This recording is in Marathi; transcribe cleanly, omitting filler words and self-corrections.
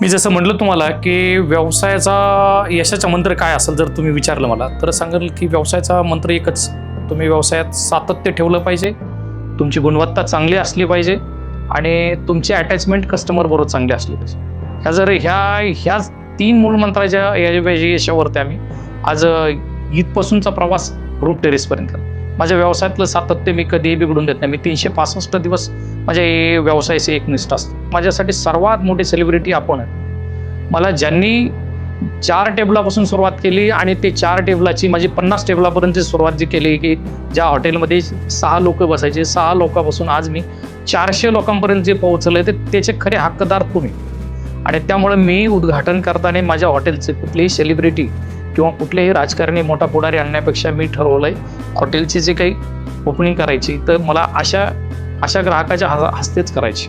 मी जसं म्हटलं तुम्हाला की व्यवसायाचा यशाचा मंत्र काय असेल जर तुम्ही विचारलं मला तर सांगेल की व्यवसायाचा मंत्र एकच, तुम्ही व्यवसायात सातत्य ठेवलं पाहिजे, तुमची गुणवत्ता चांगली असली पाहिजे आणि तुमची अटॅचमेंट कस्टमरबरोबर चांगली असली पाहिजे. ह्या तीन मूलमंत्राच्या यशावरती आम्ही आज इथपासूनचा प्रवास रूट टेरेसपर्यंत. माझ्या व्यवसायातलं सातत्य मी कधीही बिघडून देत नाही. मी 365 दिवस माझ्या व्यवसायाशी एकनिष्ठ असतो. माझ्यासाठी सर्वात मोठी सेलिब्रिटी आपण आहे. मला ज्यांनी 4 टेबलापासून सुरुवात केली आणि ते 4 टेबलाची माझी 50 टेबलापर्यंतची सुरुवात जी केली की ज्या हॉटेलमध्ये 6 लोक बसायचे, 6 लोकांपासून आज मी 400 लोकांपर्यंत जे पोहोचले ते त्याचे खरे हक्कदार तुम्ही. आणि त्यामुळे मी उद्घाटन करताना माझ्या हॉटेलचे कुठलीही सेलिब्रिटी किंवा कुठलेही राजकारणी मोठा पुढारी आणण्यापेक्षा मी ठरवलंय हॉटेलची जे काही ओपनिंग करायची तर मला अशा ग्राहकाच्या हस्तेच करायची.